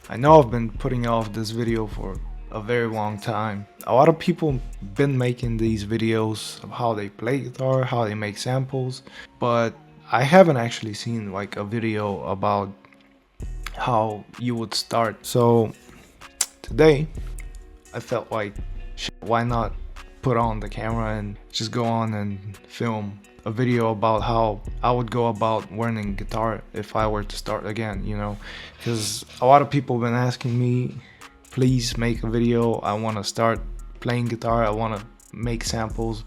I know I've been putting off this video for a very long time. A lot of people been making these videos of how they play guitar, how they make samples, but I haven't actually seen like a video about how you would start. So today I felt like, shit, why not put on the camera and just go on and film a video about how I would go about learning guitar if I were to start again, because a lot of people have been asking me, please make a video, I want to start playing guitar, I want to make samples,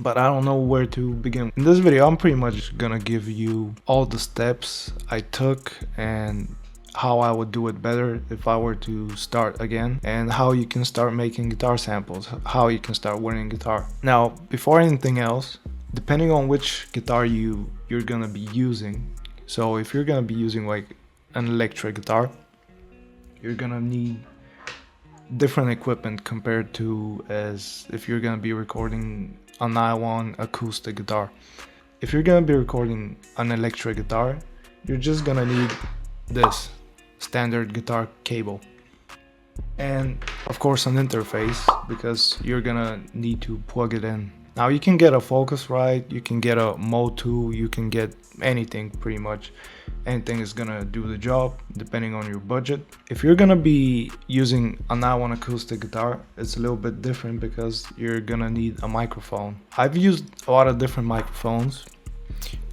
but I don't know where to begin. In this video I'm pretty much gonna give you all the steps I took and how I would do it better if I were to start again, and how you can start making guitar samples, how you can start learning guitar. Now, before anything else, depending on which guitar you're gonna be using, so if you're gonna be using like an electric guitar, you're gonna need different equipment compared to as if you're gonna be recording a nylon acoustic guitar. If you're gonna be recording an electric guitar, you're just gonna need this standard guitar cable and of course an interface, because you're gonna need to plug it in. Now you can get a Focusrite, you can get a Motu, you can get anything, pretty much anything is gonna do the job depending on your budget. If you're gonna be using a nylon acoustic guitar, it's a little bit different because you're gonna need a microphone. I've used a lot of different microphones,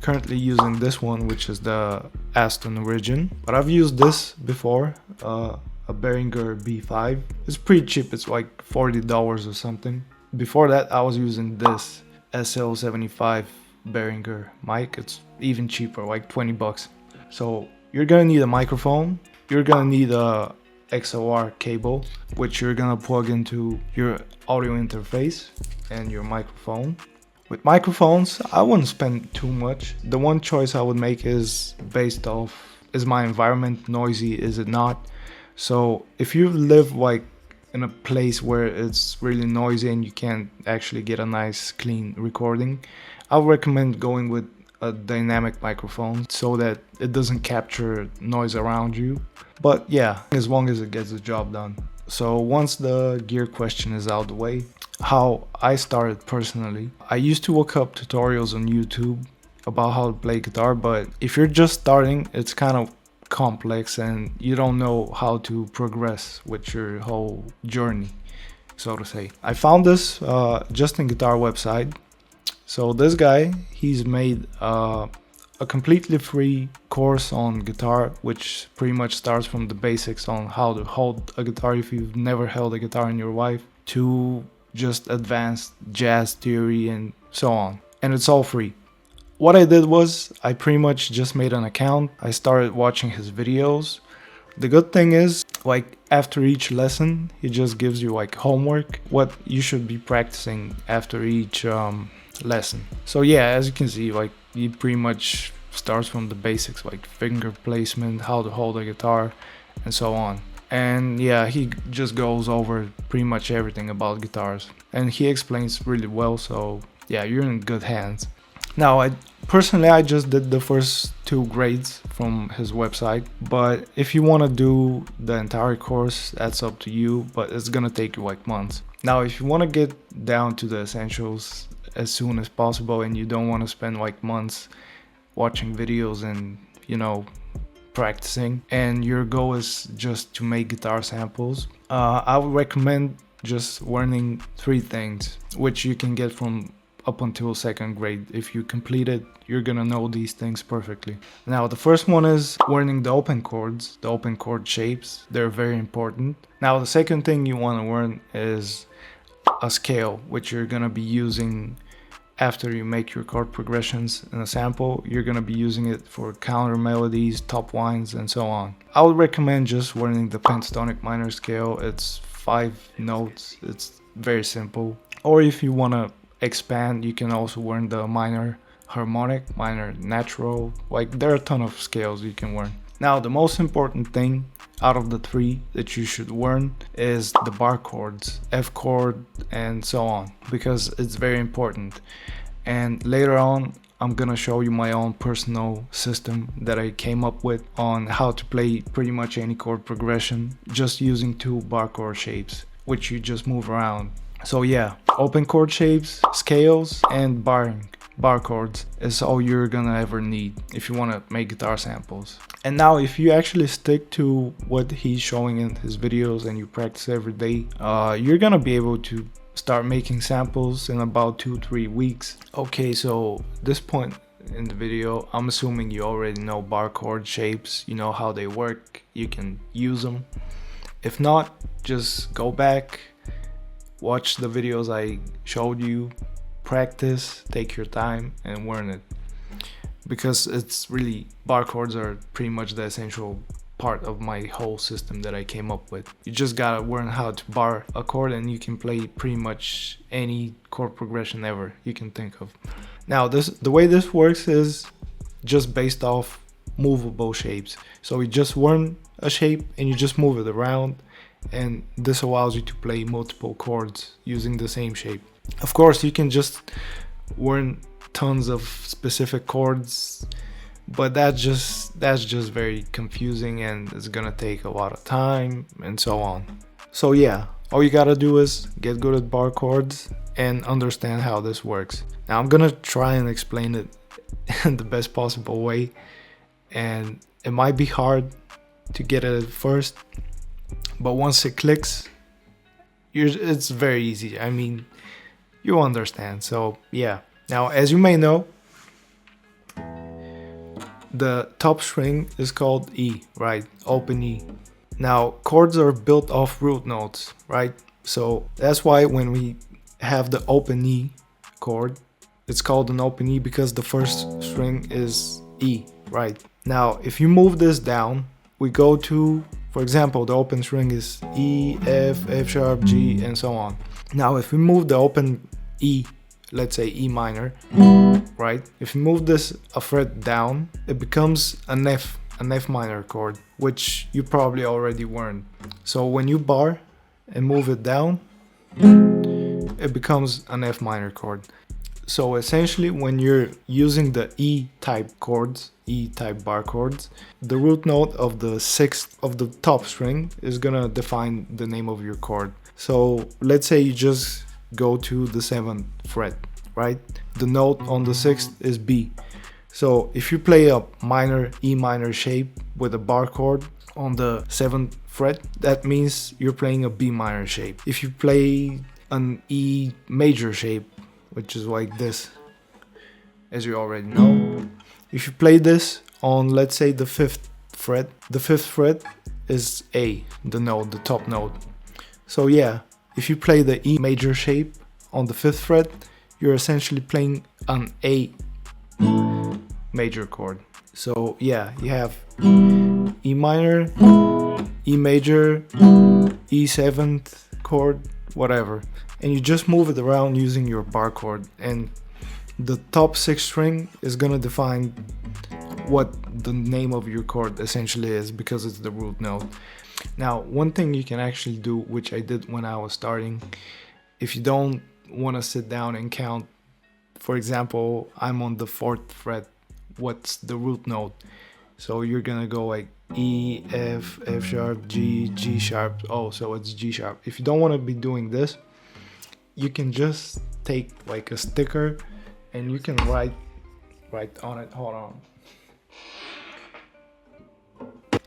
currently using this one, which is the Aston Origin, but I've used this before, a Behringer B5. It's pretty cheap, it's like $40 or something. Before that I was using this SL75 Behringer mic, it's even cheaper, like 20 bucks. So you're gonna need a microphone, you're gonna need a XLR cable, which you're gonna plug into your audio interface and your microphone. With microphones, I wouldn't spend too much. The one choice I would make is based off, is my environment noisy, is it not? So if you live like in a place where it's really noisy and you can't actually get a nice clean recording, I would recommend going with a dynamic microphone so that it doesn't capture noise around you. But yeah, as long as it gets the job done. So once the gear question is out of the way, how I started personally, I used to look up tutorials on YouTube about how to play guitar, but if you're just starting, it's kind of complex and you don't know how to progress with your whole journey, so to say. I found this Justin Guitar website. So this guy, he's made a completely free course on guitar, which pretty much starts from the basics on how to hold a guitar if you've never held a guitar in your life, to just advanced jazz theory and so on, and it's all free. What I did was I pretty much just made an account. I started watching his videos. The good thing is, like, after each lesson he just gives you like homework, what you should be practicing after each lesson. So yeah, as you can see, like, he pretty much starts from the basics, like finger placement, how to hold a guitar, and so on. And yeah, he just goes over pretty much everything about guitars, and he explains really well, so yeah, you're in good hands. Now, I just did the first 2 grades from his website, but if you want to do the entire course, that's up to you, but it's gonna take you like months. Now, if you want to get down to the essentials as soon as possible and you don't want to spend like months watching videos and practicing, and your goal is just to make guitar samples, I would recommend just learning 3 things, which you can get from up until 2nd grade. If you complete it, you're gonna know these things perfectly. Now, the first one is learning the open chords, the open chord shapes. They're very important. Now, the second thing you want to learn is a scale, which you're gonna be using after you make your chord progressions in a sample. You're gonna be using it for counter melodies, top lines, and so on. I would recommend just learning the pentatonic minor scale. It's 5 notes, it's very simple. Or if you wanna expand, you can also learn the minor harmonic, minor natural, like there are a ton of scales you can learn. Now, the most important thing out of the 3 that you should learn is the bar chords, F chord and so on, because it's very important. And later on I'm gonna show you my own personal system that I came up with on how to play pretty much any chord progression just using two bar chord shapes, which you just move around. So yeah, open chord shapes, scales, and bar chords is all you're gonna ever need if you want to make guitar samples. And now if you actually stick to what he's showing in his videos and you practice every day, you're gonna be able to start making samples in about 2-3 weeks. Okay, so this point in the video, I'm assuming you already know bar chord shapes, you know how they work, you can use them. If not, just go back, watch the videos I showed you, practice, take your time and learn it, because it's really, bar chords are pretty much the essential part of my whole system that I came up with. You just gotta learn how to bar a chord and you can play pretty much any chord progression ever you can think of. Now the way this works is just based off movable shapes. So you just learn a shape and you just move it around, and this allows you to play multiple chords using the same shape. Of course you can just learn tons of specific chords, but that's just very confusing and it's gonna take a lot of time and so on. So yeah, all you gotta do is get good at bar chords and understand how this works. Now I'm gonna try and explain it in the best possible way, and it might be hard to get it at first, but once it clicks, it's very easy. I mean, you understand. So yeah, now as you may know, the top string is called E, right? Open E. Now chords are built off root notes, right? So that's why when we have the open E chord, it's called an open E because the first string is E, right? Now if you move this down, we go to, for example, the open string is E, F, F sharp, G, and so on. Now if we move the open E, let's say E minor, right? If you move this a fret down, it becomes an F minor chord, which you probably already learned. So when you bar and move it down, it becomes an F minor chord. So essentially when you're using the E type chords, E type bar chords, the root note of the sixth of the top string is gonna define the name of your chord. So let's say you just go to the 7th fret, right? The note on the 6th is B. So if you play a minor E minor shape with a bar chord on the 7th fret, that means you're playing a B minor shape. If you play an E major shape, which is like this, as you already know, if you play this on, let's say, the 5th fret, the 5th fret is A, the note, the top note. So yeah, if you play the E major shape on the 5th fret, you're essentially playing an A major chord. So yeah, you have E minor, E major, E7th chord, whatever, and you just move it around using your bar chord, and the top 6th string is gonna define what the name of your chord essentially is, because it's the root note. Now one thing you can actually do, which I did when I was starting, if you don't want to sit down and count, for example, I'm on the 4th fret, what's the root note? So you're gonna go like E, F, F sharp, G, G sharp. Oh, so it's G sharp. If you don't want to be doing this, you can just take like a sticker and you can write on it. Hold on.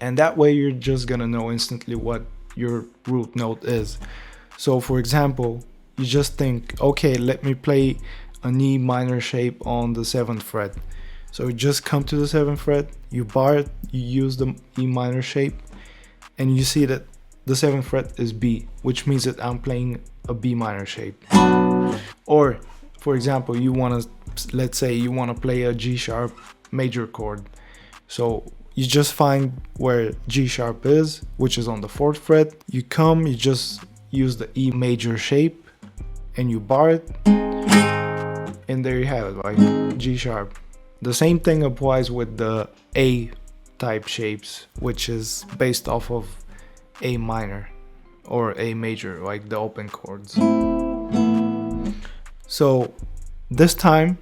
And that way you're just gonna know instantly what your root note is. So for example, you just think, okay, let me play an E minor shape on the 7th fret. So you just come to the 7th fret, you bar it, you use the E minor shape, and you see that the 7th fret is B, which means that I'm playing a B minor shape. Or for example, you want to, let's say you want to play a G sharp major chord. So you just find where G sharp is, which is on the 4th fret. You come, you just use the E major shape and you bar it, and there you have it, like G sharp. The same thing applies with the A type shapes, which is based off of A minor or A major, like the open chords. So this time,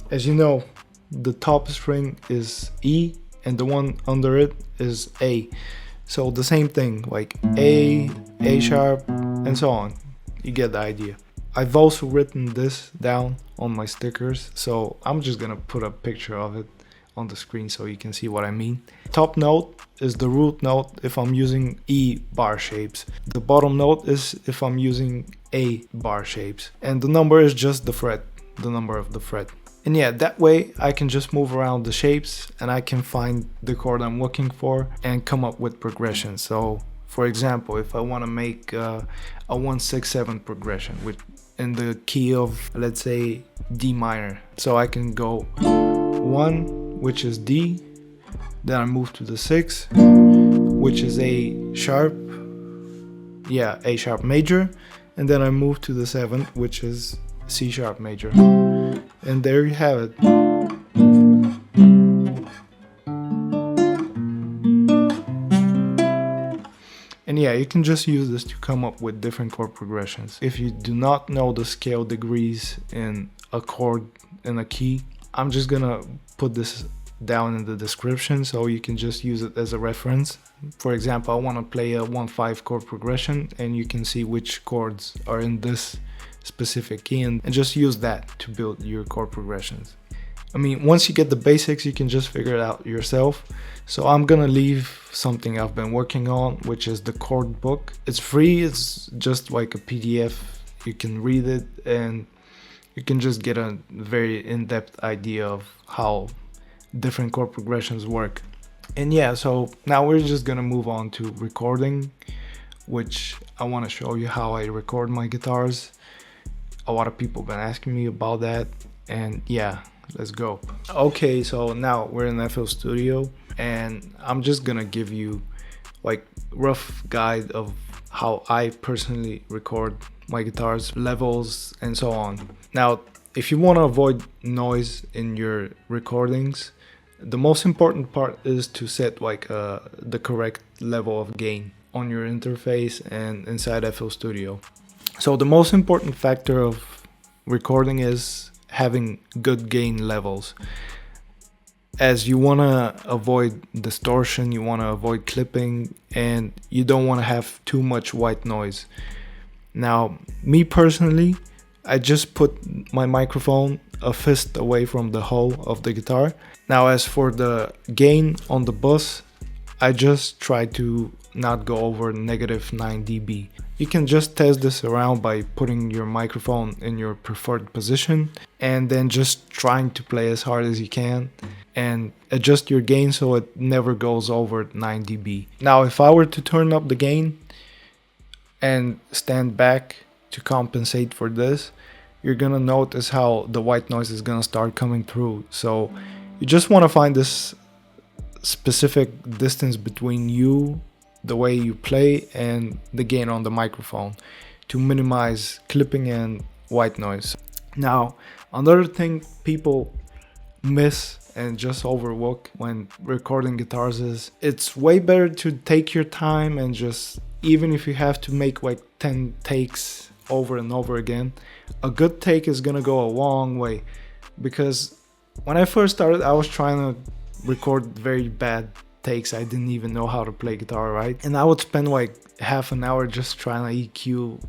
as you know, the top string is E and the one under it is A. So the same thing, like A, A sharp, and so on. You get the idea. I've also written this down on my stickers, so I'm just gonna put a picture of it on the screen so you can see what I mean. Top note is the root note if I'm using E bar shapes. The bottom note is if I'm using A bar shapes. And the number is just the fret, the number of the fret. And yeah, that way I can just move around the shapes and I can find the chord I'm looking for and come up with progression. So for example, if I want to make a 1-6-7 progression with in the key of, let's say, D minor, so I can go 1, which is D, then I move to the 6, which is A sharp, yeah, A sharp major, and then I move to the 7th, which is C sharp major. And there you have it. And yeah, you can just use this to come up with different chord progressions. If you do not know the scale degrees in a chord in a key, I'm just gonna put this down in the description so you can just use it as a reference. For example, I want to play a 1-5 chord progression and you can see which chords are in this specific key and just use that to build your chord progressions. I mean, once you get the basics, you can just figure it out yourself. So I'm gonna leave something I've been working on, which is the chord book. It's free, it's just like a PDF. You can read it and you can just get a very in-depth idea of how different chord progressions work. And yeah, so now we're just gonna move on to recording, which I want to show you how I record my guitars. A lot of people have been asking me about that, and yeah, let's go. Okay, so now we're in FL Studio and I'm just gonna give you like rough guide of how I personally record my guitars, levels, and so on. Now, if you want to avoid noise in your recordings, the most important part is to set like the correct level of gain on your interface and inside FL Studio. So the most important factor of recording is having good gain levels, as you want to avoid distortion, you want to avoid clipping, and you don't want to have too much white noise. Now, me personally, I just put my microphone a fist away from the hull of the guitar. Now, as for the gain on the bus, I just try to not go over -9 dB. You can just test this around by putting your microphone in your preferred position and then just trying to play as hard as you can and adjust your gain so it never goes over 9 dB. Now, if I were to turn up the gain and stand back to compensate for this, you're gonna notice how the white noise is gonna start coming through. So you just want to find this specific distance between you, the way you play, and the gain on the microphone to minimize clipping and white noise. Now, another thing people miss and just overlook when recording guitars is it's way better to take your time and just, even if you have to make like 10 takes over and over again, a good take is gonna go a long way. Because when I first started, I was trying to record very bad takes. I didn't even know how to play guitar right, and I would spend like half an hour just trying to EQ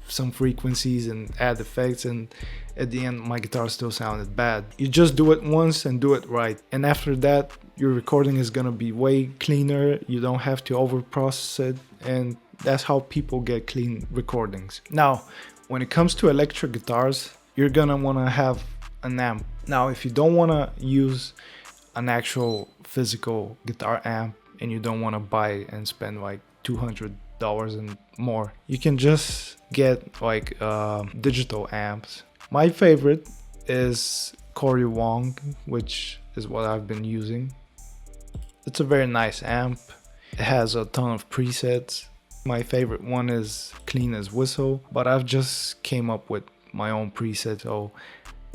some frequencies and add effects, and at the end my guitar still sounded bad. You just do it once and do it right, and after that your recording is gonna be way cleaner. You don't have to over process it, and that's how people get clean recordings. Now, when it comes to electric guitars, you're gonna want to have an amp. Now, if you don't want to use an actual physical guitar amp and you don't want to buy and spend like $200 and more, you can just get like digital amps. My favorite is Corey Wong, which is what I've been using. It's a very nice amp. It has a ton of presets. My favorite one is Clean as Whistle, but I've just came up with my own preset. So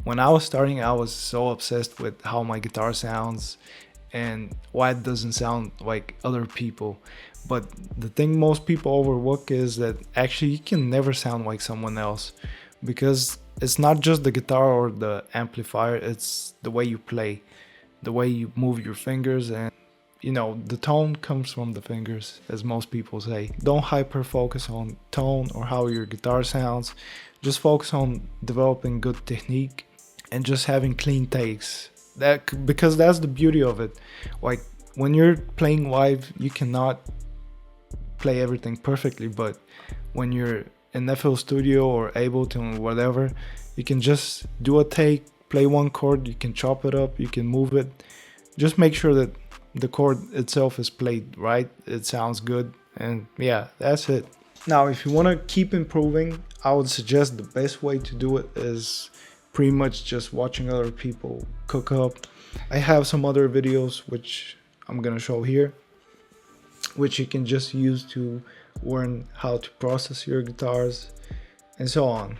when I was starting, I was so obsessed with how my guitar sounds and why it doesn't sound like other people. But the thing most people overlook is that actually you can never sound like someone else, because it's not just the guitar or the amplifier, it's the way you play, the way you move your fingers, and you know, the tone comes from the fingers, as most people say. Don't hyper focus on tone or how your guitar sounds. Just focus on developing good technique and just having clean takes. Because that's the beauty of it. Like when you're playing live, you cannot play everything perfectly, but when you're in FL Studio or Ableton or whatever, you can just do a take, play one chord, you can chop it up, you can move it. Just make sure that the chord itself is played right, it sounds good, and yeah, that's it. Now, if you want to keep improving, I would suggest the best way to do it is pretty much just watching other people cook up. I have some other videos which I'm gonna show here, which you can just use to learn how to process your guitars and so on.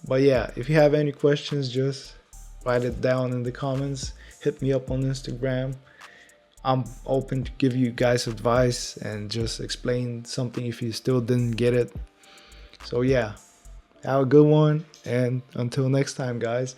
But yeah, if you have any questions, just write it down in the comments, hit me up on Instagram. I'm open to give you guys advice and just explain something if you still didn't get it. So yeah, have a good one, and until next time, guys.